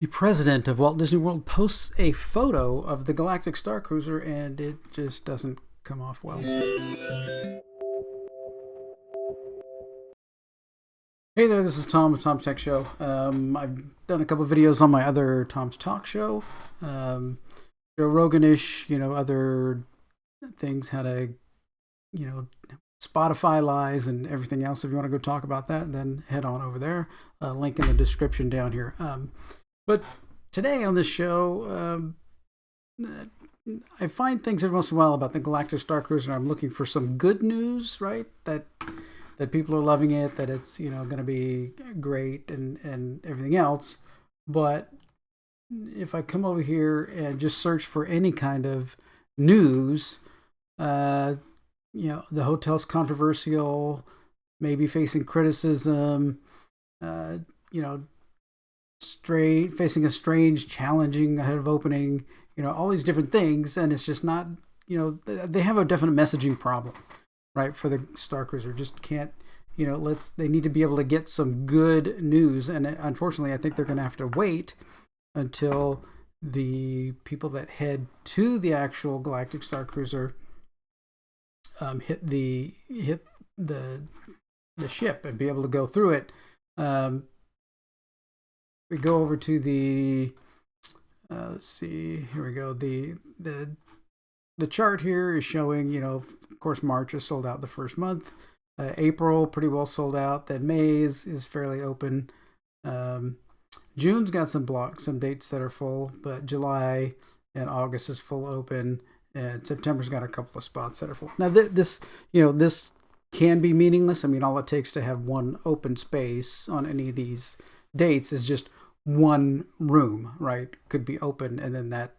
The president of Walt Disney World posts a photo of the Galactic Starcruiser, and it just doesn't come off well. Hey there, this is Tom with Tom's Tech Show. I've done a couple of videos on my other Tom's Talk Show, Joe Roganish, other things, how to, Spotify lies and everything else. If you want to go talk about that, then head on over there. Link in the description down here. But today on this show, I find things every once in a while about the Galactic Starcruiser, and I'm looking for some good news, right? That people are loving it, that it's going to be great and everything else. But if I come over here and just search for any kind of news, the hotel's controversial, maybe facing criticism, facing a strange, challenging ahead of opening, all these different things, and it's just not, they have a definite messaging problem, right? For the Starcruiser, just can't, they need to be able to get some good news, and unfortunately, I think they're going to have to wait until the people that head to the actual Galactic Starcruiser hit the ship and be able to go through it. We go over to the let's see, here we go. The chart here is showing, of course, March is sold out the first month. April pretty well sold out. Then May is fairly open. June's got some dates that are full, but July and August is full open, and September's got a couple of spots that are full. Now this can be meaningless. I mean, all it takes to have one open space on any of these dates is just one room, right? Could be open, and then that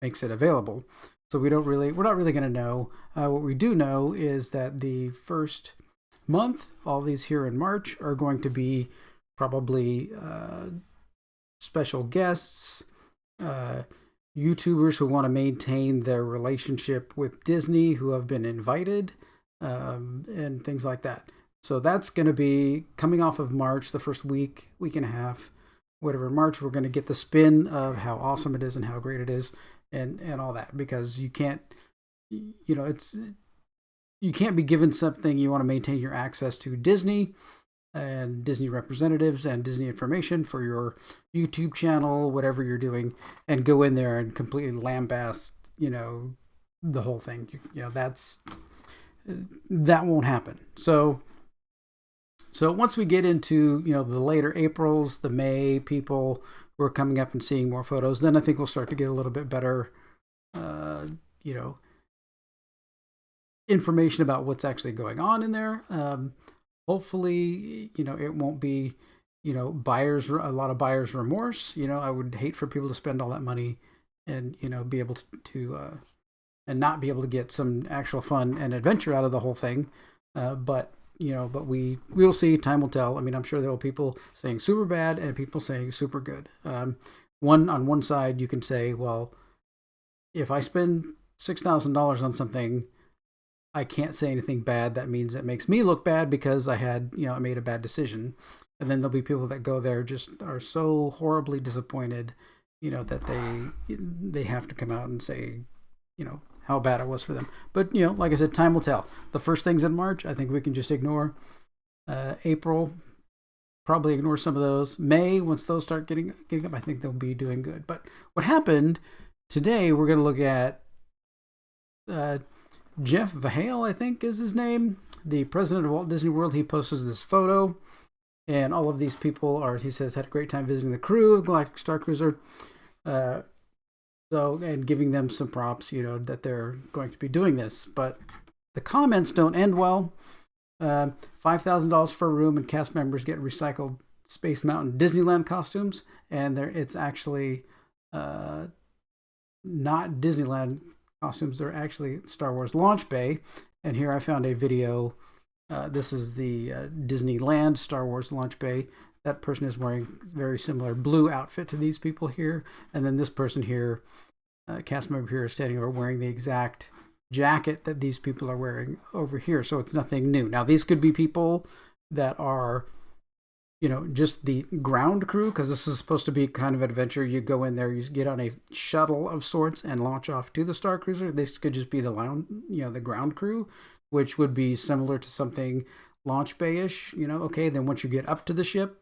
makes it available. So we're not really going to know. What we do know is that the first month, all these here in March, are going to be probably special guests, YouTubers who want to maintain their relationship with Disney, who have been invited, and things like that. So that's going to be coming off of March, the first week and a half, whatever. In March, we're going to get the spin of how awesome it is and how great it is, and all that, because you can't, you can't be given something. You want to maintain your access to Disney and Disney representatives and Disney information for your YouTube channel, whatever you're doing, and go in there and completely lambast, the whole thing. That won't happen. So once we get into, the later Aprils, the May people who are coming up and seeing more photos, then I think we'll start to get a little bit better, information about what's actually going on in there. Hopefully, it won't be, a lot of buyer's remorse. I would hate for people to spend all that money and, be able to and not be able to get some actual fun and adventure out of the whole thing. But we'll see. Time will tell. I mean, I'm sure there will be people saying super bad and people saying super good. On one side, you can say, well, if I spend $6,000 on something, I can't say anything bad. That means it makes me look bad because I made a bad decision. And then there'll be people that go there just are so horribly disappointed, that they have to come out and say, how bad it was for them. But, like I said, time will tell. The first things in March, I think we can just ignore. April, probably ignore some of those. May, once those start getting up, I think they'll be doing good. But what happened today, we're going to look at Jeff Vahale, I think is his name, the president of Walt Disney World. He posts this photo, and all of these people he says, had a great time visiting the crew of Galactic Starcruiser. And giving them some props, that they're going to be doing this. But the comments don't end well. $5,000 for a room, and cast members get recycled Space Mountain Disneyland costumes. And it's actually not Disneyland costumes. They're actually Star Wars Lauch Bay. And here I found a video. This is the Disneyland Star Wars Lauch Bay. That person is wearing a very similar blue outfit to these people here. And then this person here, cast member here, is standing over wearing the exact jacket that these people are wearing over here. So it's nothing new. Now, these could be people that are, just the ground crew, because this is supposed to be kind of adventure. You go in there, you get on a shuttle of sorts and launch off to the Starcruiser. This could just be the ground crew, which would be similar to something Launch Bay-ish. Okay, then once you get up to the ship,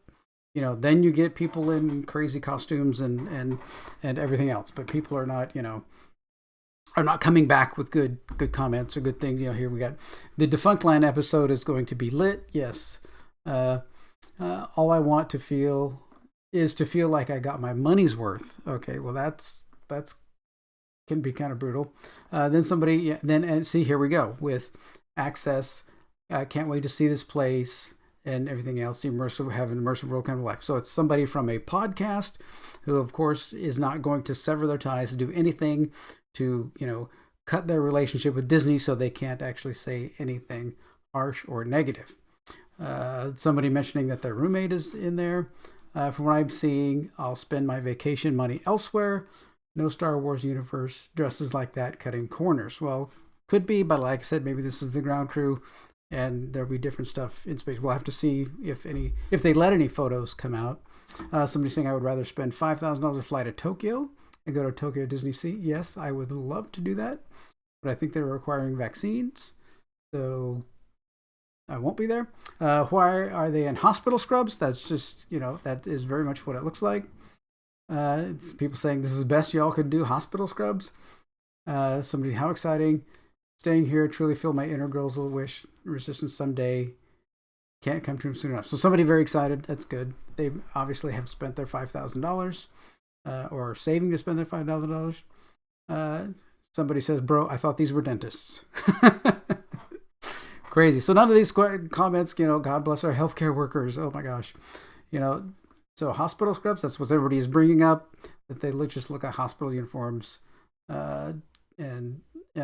then you get people in crazy costumes and everything else. But people are not coming back with good comments or good things. Here we got the Defunct Land episode is going to be lit. Yes. All I want to feel is to feel like I got my money's worth. Okay, well that's can be kind of brutal. Then somebody, and see, here we go with access. Can't wait to see this place and everything else. Have an immersive world kind of life. So it's somebody from a podcast who, of course, is not going to sever their ties, do anything to cut their relationship with Disney, so they can't actually say anything harsh or negative. Somebody mentioning that their roommate is in there. From what I'm seeing, I'll spend my vacation money elsewhere. No Star Wars universe, dresses like that, cutting corners. Well, could be, but like I said, maybe this is the ground crew, and there'll be different stuff in space. We'll have to see if they let any photos come out. Somebody saying I would rather spend $5,000 to fly to Tokyo and go to Tokyo Disney Sea. Yes, I would love to do that, but I think they're requiring vaccines, so I won't be there. Why are they in hospital scrubs? That's just, that is very much what it looks like. It's people saying this is the best y'all could do, hospital scrubs. Somebody, how exciting. Staying here, truly feel my inner girl's little wish. Resistance someday. Can't come true soon enough. So somebody very excited. That's good. They obviously have spent their $5,000 or saving to spend their $5,000. Somebody says, bro, I thought these were dentists. Crazy. So none of these comments, God bless our healthcare workers. Oh my gosh. So hospital scrubs, that's what everybody is bringing up, that they just look at hospital uniforms and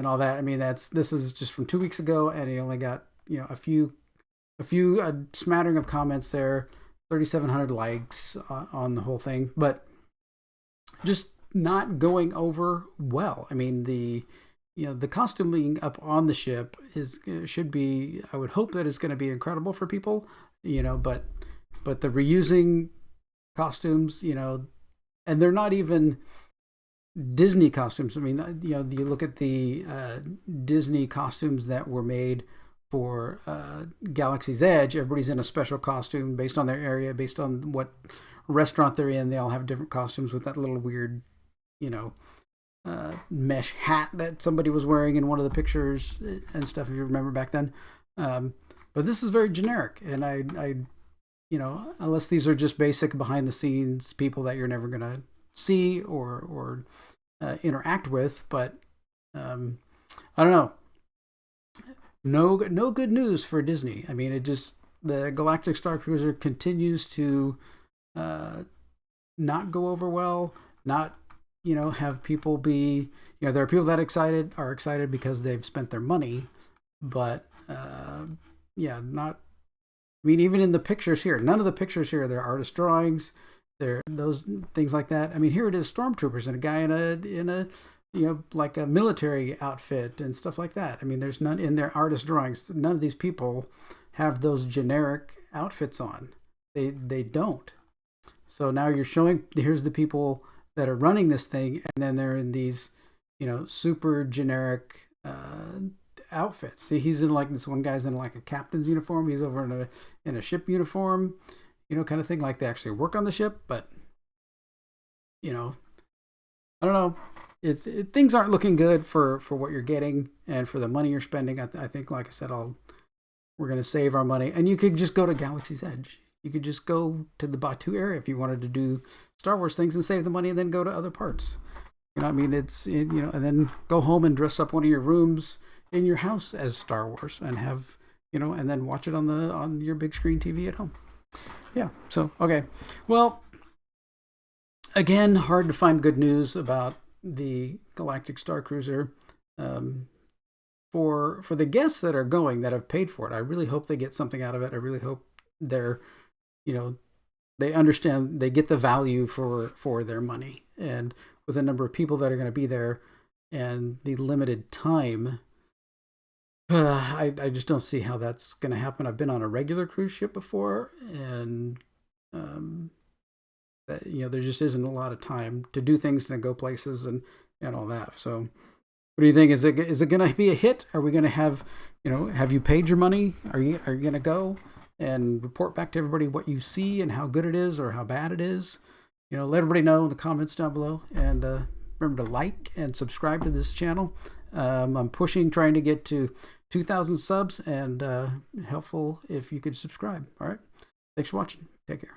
all that. I mean, this is just from 2 weeks ago, and he only got, a smattering of comments there, 3,700 likes on the whole thing, but just not going over well. I mean, the costuming up on the ship should be, I would hope that it's going to be incredible for people, but the reusing costumes, and they're not even Disney costumes. I mean, you look at the Disney costumes that were made for Galaxy's Edge. Everybody's in a special costume based on their area, based on what restaurant they're in. They all have different costumes with that little weird, mesh hat that somebody was wearing in one of the pictures and stuff, if you remember back then. But this is very generic, and I unless these are just basic behind the scenes people that you're never gonna see or interact with, but I don't know. No good news for Disney. I mean, the Galactic Starcruiser continues to not go over well, not have people be, there are people that are excited because they've spent their money, but not. I mean, even in the pictures here, none of the pictures here, they're artist drawings, they're those things like that. I mean, here it is, stormtroopers and a guy in a like a military outfit and stuff like that. I mean, there's none in their artist drawings. None of these people have those generic outfits on. They don't. So now you're showing, here's the people that are running this thing, and then they're in these, super generic outfits. See, he's in this one guy's in like a captain's uniform. He's over in a ship uniform, kind of thing, like they actually work on the ship. But, I don't know. Things aren't looking good for what you're getting and for the money you're spending. I think, like I said, we're going to save our money. And you could just go to Galaxy's Edge. You could just go to the Batuu area if you wanted to do Star Wars things and save the money and then go to other parts. I mean, and then go home and dress up one of your rooms in your house as Star Wars and have, and then watch it on your big screen TV at home. Yeah. So, okay. Well, again, hard to find good news about the Galactic Starcruiser. For the guests that are going, that have paid for it, I really hope they get something out of it. I really hope they're, they understand, they get the value for their money. And with the number of people that are going to be there and the limited time, I just don't see how that's going to happen. I've been on a regular cruise ship before, and There just isn't a lot of time to do things and go places and all that. So, what do you think? Is it going to be a hit? Are we going to have, have you paid your money? Are you going to go and report back to everybody what you see and how good it is or how bad it is? Let everybody know in the comments down below, and remember to like and subscribe to this channel. I'm trying to get to 2,000 subs, and helpful if you could subscribe. All right. Thanks for watching. Take care.